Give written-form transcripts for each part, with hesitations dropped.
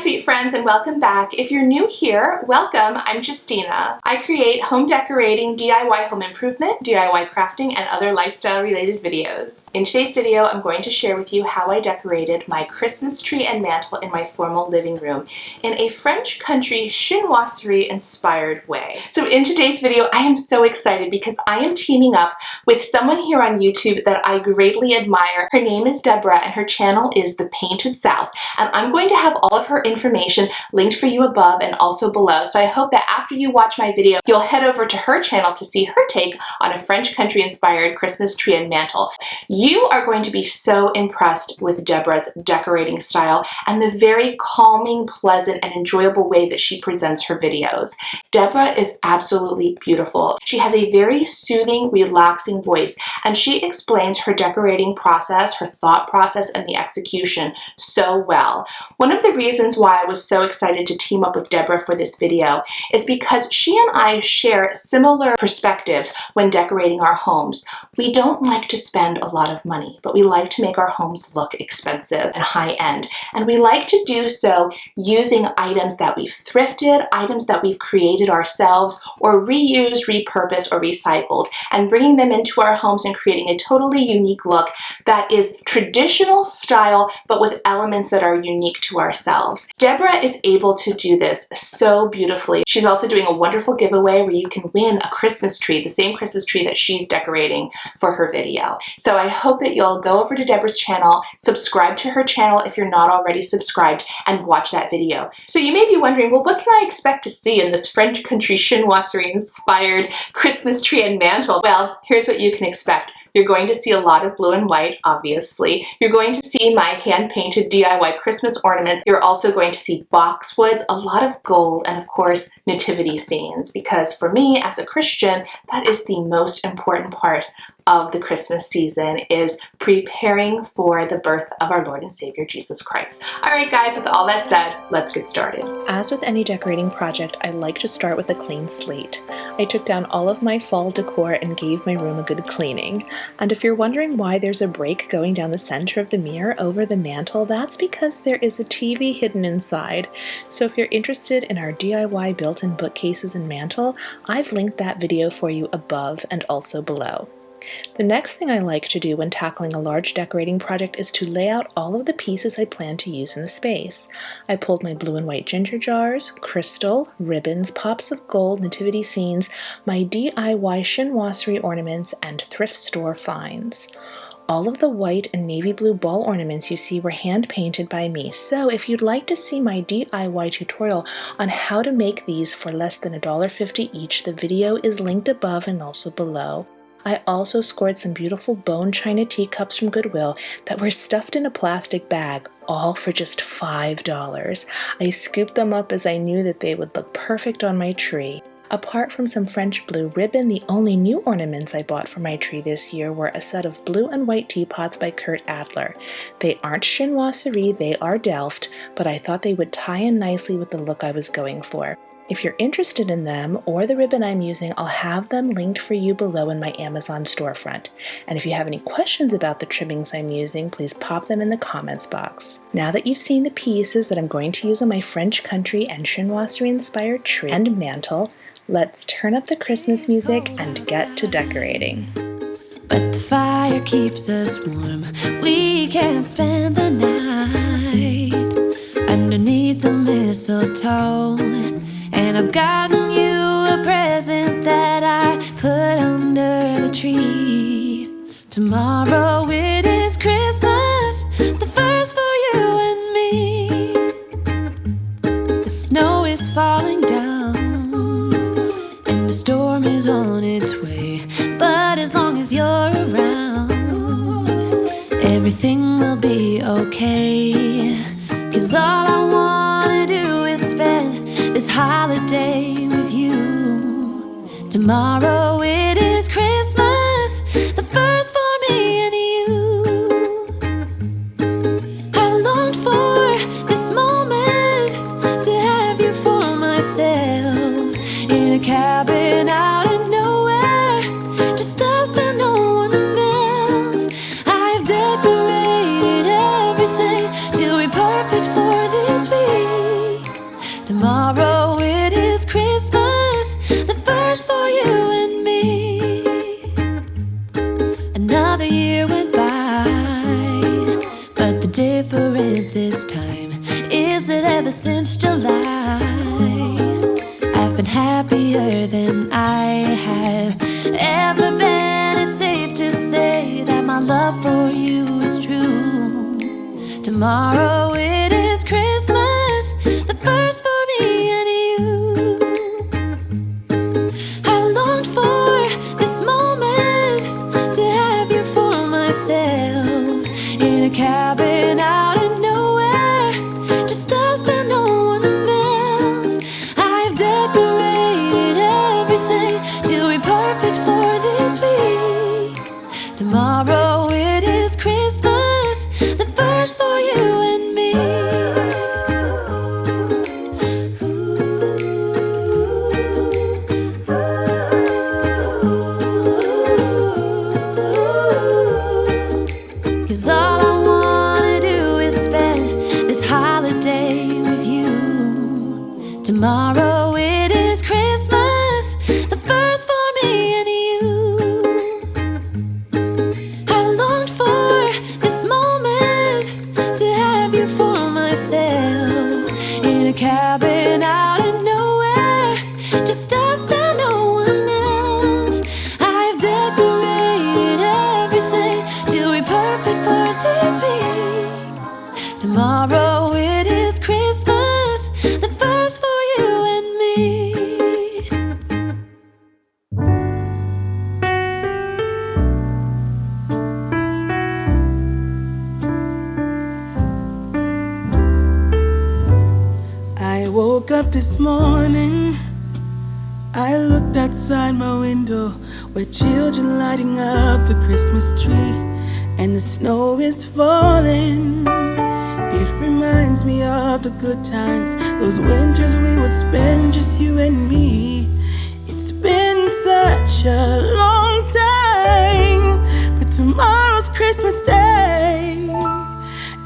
sweet friends, and welcome back. If you're new here, welcome. I'm Justina. I create home decorating, DIY home improvement, DIY crafting, and other lifestyle-related videos. In today's video, I'm going to share with you how I decorated my Christmas tree and mantle in my formal living room in a French country chinoiserie-inspired way. So in today's video, I am so excited because I am teaming up with someone here on YouTube that I greatly admire. Her name is Deborah, and her channel is The Painted South. And I'm going to have all of her information linked for you above and also below. So I hope that after you watch my video, you'll head over to her channel to see her take on a French country-inspired Christmas tree and mantle. You are going to be so impressed with Deborah's decorating style and the very calming, pleasant, and enjoyable way that she presents her videos. Deborah is absolutely beautiful. She has a very soothing, relaxing voice, and she explains her decorating process, her thought process, and the execution so well. One of the reasons why I was so excited to team up with Deborah for this video is because she and I share similar perspectives when decorating our homes. We don't like to spend a lot of money, but we like to make our homes look expensive and high-end. And we like to do so using items that we've thrifted, items that we've created ourselves, or reused, repurposed, or recycled, and bringing them into our homes and creating a totally unique look that is traditional style, but with elements that are unique to ourselves. Deborah is able to do this so beautifully. She's also doing a wonderful giveaway where you can win a Christmas tree, the same Christmas tree that she's decorating for her video. So I hope that you'll go over to Deborah's channel, subscribe to her channel if you're not already subscribed, and watch that video. So you may be wondering, well, what can I expect to see in this French country chinoiserie-inspired Christmas tree and mantle? Well, here's what you can expect. You're going to see a lot of blue and white, obviously. You're going to see my hand-painted DIY Christmas ornaments. You're also going to see boxwoods, a lot of gold, and of course, nativity scenes, because for me, as a Christian, that is the most important part of the Christmas season, is preparing for the birth of our Lord and Savior, Jesus Christ. All right, guys, with all that said, let's get started. As with any decorating project, I like to start with a clean slate. I took down all of my fall decor and gave my room a good cleaning. And if you're wondering why there's a break going down the center of the mirror over the mantle, that's because there is a TV hidden inside. So if you're interested in our DIY built-in bookcases and mantle, I've linked that video for you above and also below. The next thing I like to do when tackling a large decorating project is to lay out all of the pieces I plan to use in the space. I pulled my blue and white ginger jars, crystal, ribbons, pops of gold, nativity scenes, my DIY chinoiserie ornaments, and thrift store finds. All of the white and navy blue ball ornaments you see were hand painted by me, so if you'd like to see my DIY tutorial on how to make these for less than $1.50 each, the video is linked above and also below. I also scored some beautiful bone china teacups from Goodwill that were stuffed in a plastic bag, all for just $5. I scooped them up as I knew that they would look perfect on my tree. Apart from some French blue ribbon, the only new ornaments I bought for my tree this year were a set of blue and white teapots by Kurt Adler. They aren't chinoiserie, they are Delft, but I thought they would tie in nicely with the look I was going for. If you're interested in them or the ribbon I'm using, I'll have them linked for you below in my Amazon storefront. And if you have any questions about the trimmings I'm using, please pop them in the comments box. Now that you've seen the pieces that I'm going to use on my French country and chinoiserie-inspired tree and mantle, let's turn up the Christmas music and get to decorating. But the fire keeps us warm. We can spend the night underneath the mistletoe. And I've gotten you a present that I put under the tree. Tomorrow it is Christmas, the first for you and me. The snow is falling down and the storm is on its way. But as long as you're around, everything will be okay. 'Cause all I wanna do is spend this holiday with you. Tomorrow it is Christmas, the first for me and you. I've longed for this moment to have you for myself in a cabin out in nowhere, just us and no one else. I've decorated everything till we're perfect for this week. you and me. Another year went by, but the difference this time is that ever since July, I've been happier than I have ever been. It's safe to say that my love for you is true. Tomorrow it is Christmas, the first for me and you. I've longed for this moment to have you for myself, in a cabin out in nowhere, just us and no one else. I've decorated everything to be perfect for this week. Tomorrow it is Christmas, the first for you and me. Cause all I wanna do is spend this holiday with you. Tomorrow it is Christmas, the first for me and you. I've longed for this moment to have you for myself, in a cabin out in nowhere, just us and no one else. I've decorated everything to be perfect for this week. Tomorrow it is Christmas, the first for you and me. I woke up this morning, I looked outside my window where children lighting up the Christmas tree, and the snow is falling. It reminds me of the good times, those winters we would spend just you and me. It's been such a long time, but tomorrow's Christmas Day,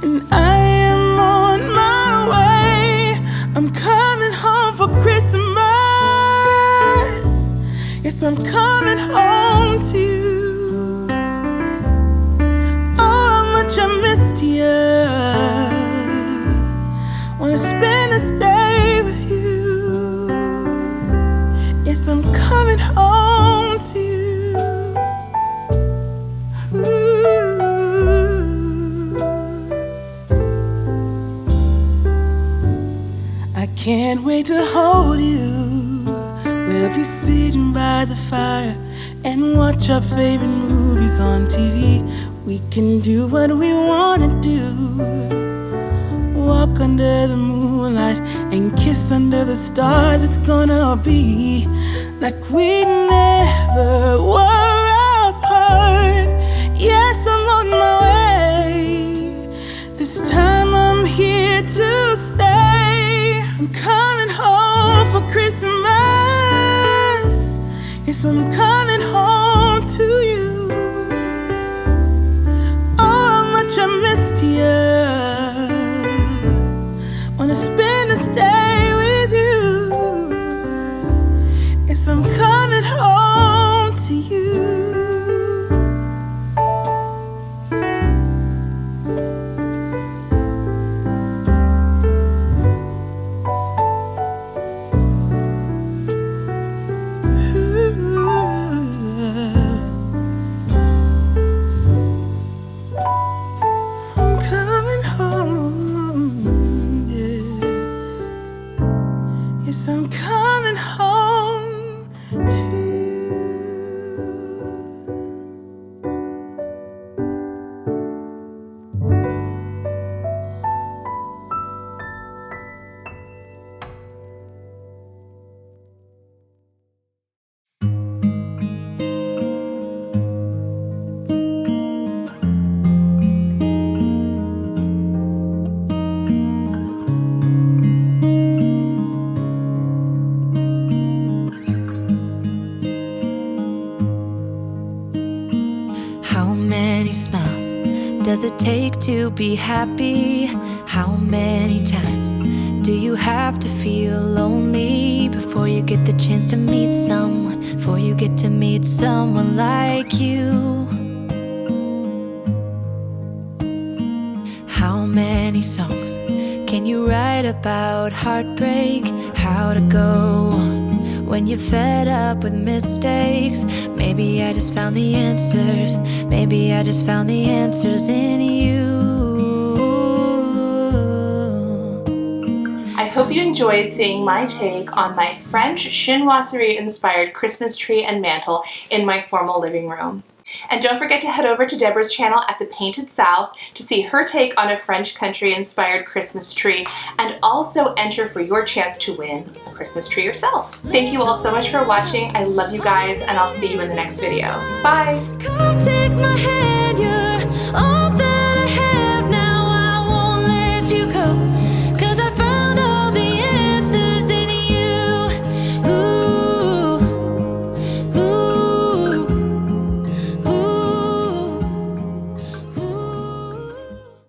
and I am on my way. I'm coming home for Christmas. Yes, I'm coming home to you. Oh, how much I missed you. Wanna spend this day with you. Yes, I'm coming home to you. Ooh. I can't wait to hold you. We'll be sitting by the fire and watch our favorite movies on TV. We can do what we wanna do. Walk under the moonlight and kiss under the stars. It's gonna be like we never were apart. Yes, I'm on my way. This time I'm here to stay. I'm coming home for Christmas. Yes, I'm coming home to you. Oh, how much I missed you. Wanna spend this day with you. Yes, I'm coming home to you. I'm coming home, yeah. Yes, I'm coming home to you. How many smiles does it take to be happy? How many times do you have to feel lonely before you get the chance to meet someone before you get to meet someone like you. How many songs can you write about heartbreak? How to go when you're fed up with mistakes? Maybe I just found the answers. Maybe I just found the answers in you. I hope you enjoyed seeing my take on my French chinoiserie-inspired Christmas tree and mantle in my formal living room. And don't forget to head over to Deborah's channel at The Painted South to see her take on a French country-inspired Christmas tree, and also enter for your chance to win a Christmas tree yourself. Thank you all so much for watching. I love you guys, and I'll see you in the next video. Bye! Come take my hand, you're all that